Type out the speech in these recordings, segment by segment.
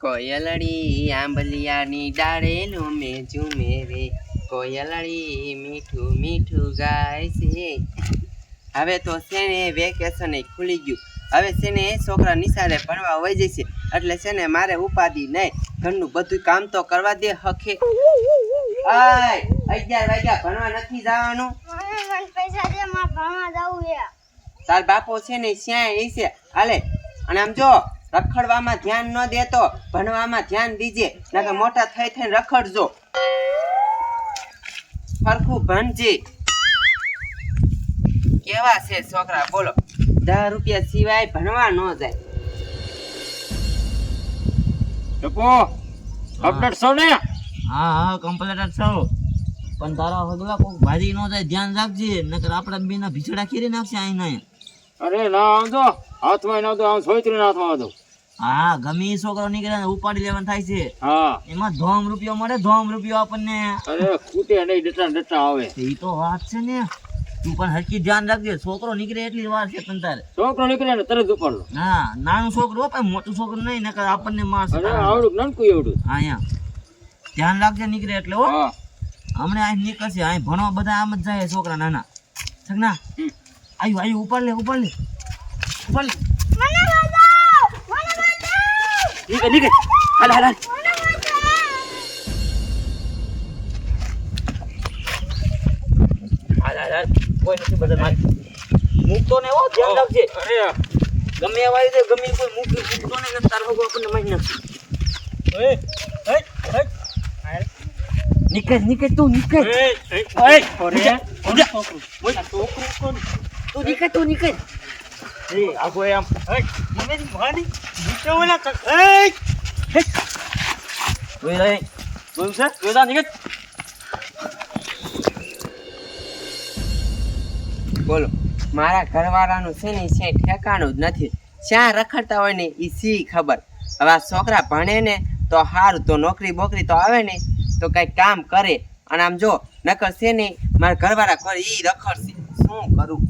કોયલડી આંબલિયાની ડાળે લુમે ઝૂમે રે, કોયલડી મીઠું મીઠું ગાય છે. હવે તો છે ને વેકેશન ખુલી ગયું. હવે છે ને છોકરા નિશાળે ભણવા વહી જશે એટલે છે ને મારે ઉપાધિ નહીં. ઘરનું બધું કામ તો કરવા દે હખે. 11 વાગ્યા ભણવા નથી જવાનું? તાર બાપો છે ને શ્યાં છે હાલે. અને આમ જો રખડવામાં ધ્યાન ન દેતો, ભણવામાં ધ્યાન દીજે, નકર મોટા થઈ થઈને રખડજો. સરખું ભણજે. કેવા છે છોકરા બોલો, 10 રૂપિયા સિવાય ભણવા ન જાય. ટપો અપડેટ છો ને? હા કમ્પ્લીટ છો. પણ તારા હગલા કોક ભારી નો જાય, ધ્યાન રાખજે, નકર આપડા બેના ભીછડા ખીરી નાખશે આઈ ના. અરે ના આવજો, હાથમાં ના આવતો, આમ સોયત્રી હાથમાં આવતો. હા ગમે ઈ છોકરો નીકળે ઉપાડી લેવાનું થાય છે. હા એમાં ધોમ રૂપિયો મળે, ધોમ રૂપિયો આપણને. અરે ખૂટે નહીં, ડટા આવે. એ તો વાત છે ને. તું પણ હરકી ધ્યાન રાખજે, છોકરો નીકળે એટલી વાર છે તને તારે. છોકરો નીકળે ને તરત ઉપાડલો. હા નાનું છોકરો પણ મોટું છોકરું નહીં, નકર આપણને મારશે. અરે આવડું નાનકું એવડું. હા અહીંયા ધ્યાન રાખજે નીકળે એટલે. હો હા હમણાં અહીં નીકળશે, અહીં ભણવા બધા આમ જ જાય છોકરા નાના. ના આયુ ઉપાડ લે ઉપાડ લે ઉપાડ લે. નીકળ હાલ હાલ હાલ. કોઈ નથી બધા મૂકતો ને. હો ધ્યાન રાખજે. અરે ગમે એવા રીતે ગમે કોઈ મૂકતો ને તાર ભગો આપણને મારી નાખશે. નીકળ નીકળ તું નીકળ. તું નીકળ તું નીકળ. આખો એમ બોલો, મારા ઘરવાળાનું છે ને છે ઠેકાણું જ નથી. શ્યાં રખડતા હોય ને એ સી ખબર. હવે આ છોકરા ભણે ને તો સારું, તો નોકરી બોકરી તો આવે ને તો કઈ કામ કરે. અને આમ જો નકર છે ને મારા ઘરવાળા ઘર ઈ રખડશે. શું કરું,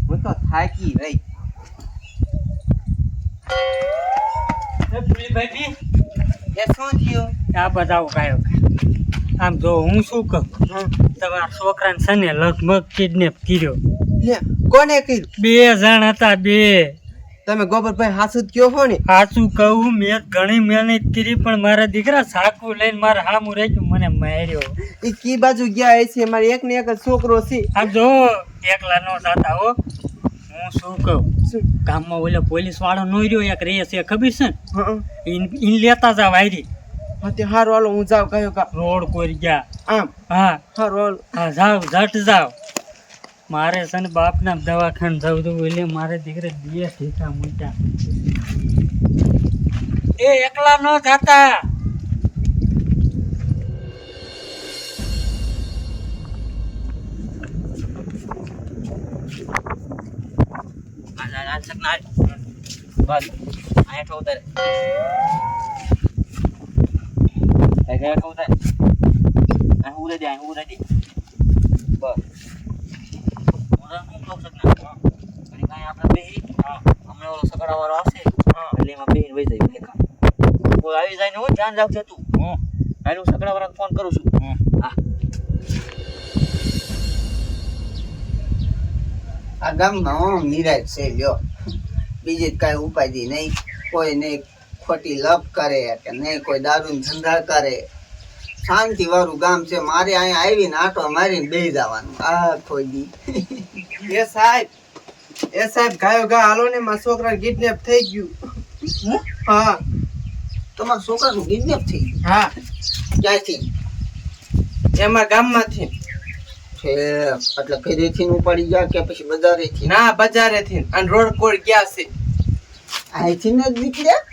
હું તો થાકી રહી. એ શું થયું? આ બતાવો કાયો. આમ જો હું શું કહું, તમારા છોકરાને છે ને લગભગ કિડનેપ કર્યો. લે, કોને કર્યું? 2 જણ હતા. 2. તમે ગોબરભાઈ હાસુ જ કયો હો ને? સાચું કહું, મેં ઘણી મહેનત કરી પણ મારા દીકરા સાકુ લઈને મારા સામું રાખ્યું, મને માર્યો. એ કી બાજુ ગયા છે? મારી એક ને એક જ છોકરો છે. આમ જો એકલા નો થતા હો. હું શું કહું, ગામમાં ઓલો પોલીસ વાળો નો રહ્યો એક રહે છે ખબર છે ને, ઈન લેતા જાવ આયરી. હા તે હારું હાલો, હું જાઉં. કયો કા રોડ કોઈ ગયા આમ? હા હારું હાલો. હા જાવ ઝટ જાવ. મારે છે ને બાપના દવાખાને જવું હતું એટલે મારે દીકરે 2 ઠીકા મૂક્યા. એ એકલા નો થતા. આવી જાય ને હું ધ્યાન રાખજે તું. હાલ હું સગડા વાળાને ફોન કરું છું. હા આ ગામમાં ઓમ નિરાશ છે. લ્યો બીજી કાંઈ ઉપાધિ નહીં. કોઈ નહીં ખોટી લપ કરે કે નહીં કોઈ દારૂનો ધંધા કરે. શાંતિ વાળું ગામ છે. મારે અહીંયા આવીને આટો મારીને બેસી જવાનું આખો દી. એ સાહેબ ગાયો ગા હાલો ને, મારા છોકરા કિડનેપ થઈ ગયું. હા તમારા છોકરાનું કિડનેપ થઈ ગયું? હા. ક્યાંથી? એમાં ગામમાંથી. છે એટલે ઘરેથી ઉપાડી ગયા કે પછી બજારેથી? ના બજારેથી. અને રોડ કોડ ગયા છે. અહીંથી જ નીકળ્યા?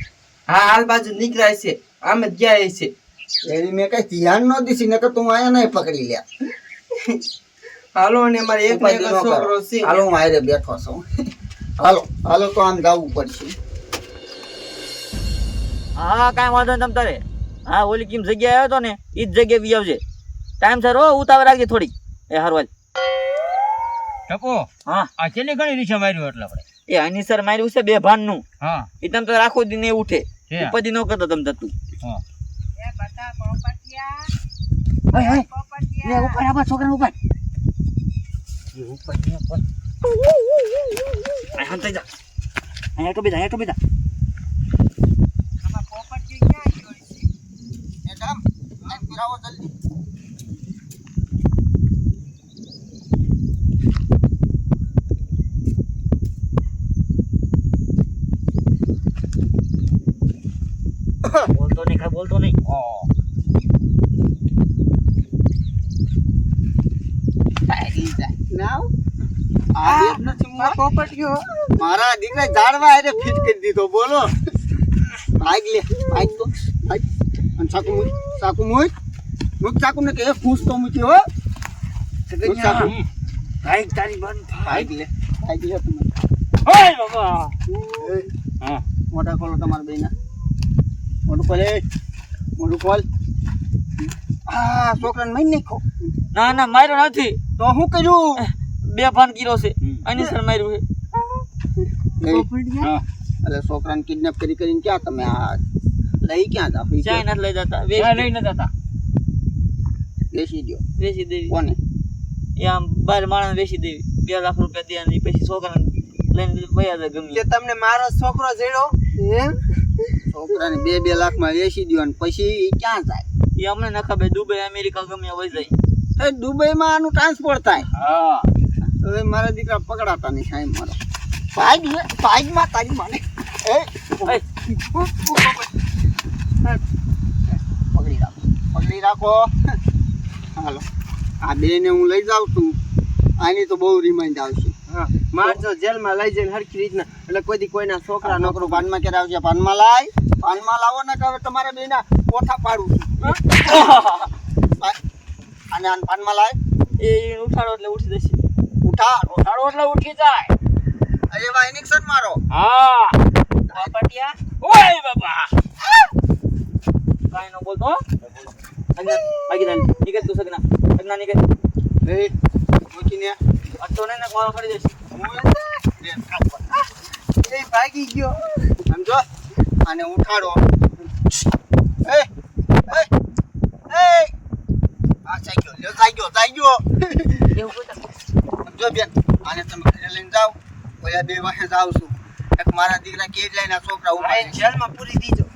હા હાલ બાજુ નીકળાય છે, આમ જ ગયા છે. એની મેં કઈ ધ્યાન ન દીધી, નકર તું આયા નહીં પકડી લ્યા. હાલો ને મારે એક ને એક છોકરો છે. હાલો હું આયરે બેઠો છું. હાલો હાલો તો આમ જવું પડશે. હા કાંઈ વાંધો નહીં તમ તારે. હા ઓલી કેમ જગ્યાએ આવ્યો તો ને એ જ જગ્યાએ બી આવજે. ટાઈમ સર હો, ઉતાવળ રાખજે થોડી. એ હારું હાલ. ટપો હા આ છેલ્લી ઘણી રીક્ષા માર્યું એટલે આપણે. એ હનીસર માર્યું છે 2 ભાનનું. હા એ તમ તો આખો દિન એ ઉઠે. છે. ઉપાધિ ન કરતો તમે તું હા. એ બટા પોપટિયા ઓય ઓય પોપટિયા લે ઉપર આવા છોકરાને ઉપર એ ઉપર ને પણ આ હંતાઈ જા અહીંયા તો બેઠા આમાં પોપટિયો ક્યાં ગયો છે મેડમ લાઈન પુરાવો જલ્દી. બોલતો નહીં કાંઈ બોલતો નહીં તારી જાય. નાવ? આ બેટ નથી આ પોપટિયો મારા દીકરા ઝાડવા હારે ફિટ કરી દીધો બોલો. ભાગ લે ભાગ તો ભાગ. અને ચાકુ મૂક ચાકુ ને કે ફૂસ તો મૂકી હો. મૂક ચાકુ. ભાઈ તારી બંધ ભાગ લે તમે. ઓય બાબા એ, હા મોઢા ખોલો તમારા બેના. મોઢું ખોલ. આ છોકરાને મારી નાખો. ના ના માર્યો નથી તો શું કર્યું? બે ફાન કીરો છે એની સર માર્યું છે હા એટલે છોકરાને કિડનેપ કરીને ક્યાં તમે આ લઈ ક્યાં જાવ? ચાય નથી લઈ જતા ક્યાં લઈને જતા બેસી દો. વેચી દેવી કોને? એ આમ બાર માણસ વેચી દેવી 2 લાખ રૂપિયા દે અને પછી છોકરાને લઈને વયા જાય ગમે કે તમને મારો છોકરો જેડો એમ છોકરાને 2 લાખમાં વેચી દો અને પછી ઈ ક્યાં જાય? એ અમને ન ખબર દુબઈ અમેરિકા ગમે વહી જાય એ દુબઈમાં આનું ટ્રાન્સપોર્ટ થાય. હા હવે મારા દીકરા પકડાતા નહીં સાહેબ મારો. ભાગમાં તારી માને. એ પકડી રાખો. હાલો આ બેને હું લઈ જાઉં છું. આની તો બહુ રિમાઇન્ડ આવશે. હા મારજો જેલમાં લઈ જઈને હરખી રીતના એટલે કોઈ દી કોઈના છોકરા નો નોકરો પાનમાં ક્યારે આવશે? પાનમાં લાવો ને કે હવે તમારા બેના કોઠા પાડું છું. અને આને પાનમાં લાય. એ ઉઠાડો એટલે ઉઠી જશે ઉઠાડો એટલે ઉઠી જાય અરે ભાઈ ઇન્જેક્શન મારો. હા પટિયા ઓય બાબા કાઈ ન બોલતો અગના આગી દાલ નીકળ તું સગના નીકળ એ મૂકીને અટો ને કોલ કરી દેશે એ ભાગી ગયો સમજો. આને ઉઠાડો. એ આ જાગ્યો એવું બોલતા સમજો બેન. આને તમે ઘરે લઈને જાઓ. ઓલા 2 વાગે જાવ છું. એક મારા દીકરા કેજ લઈને આ છોકરા ઉભા છે. જેલમાં પૂરી દીજો